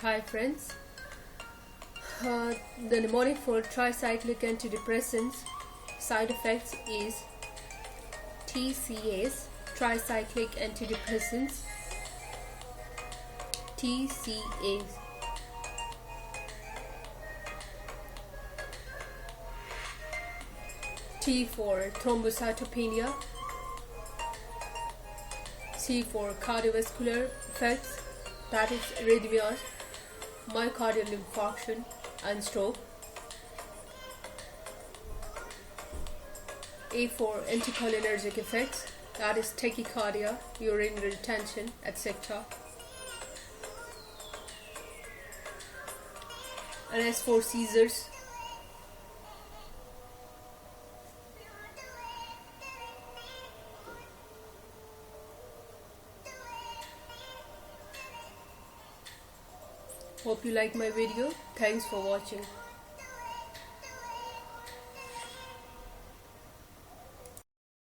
Hi friends, the mnemonic for tricyclic antidepressants side effects is TCAs, tricyclic antidepressants, TCAs. T for thrombocytopenia, C for cardiovascular effects, that is arrhythmias, myocardial infarction and stroke. A for anticholinergic effects, that is tachycardia, urinary retention, etc. And S for seizures. Hope you like my video. Thanks for watching.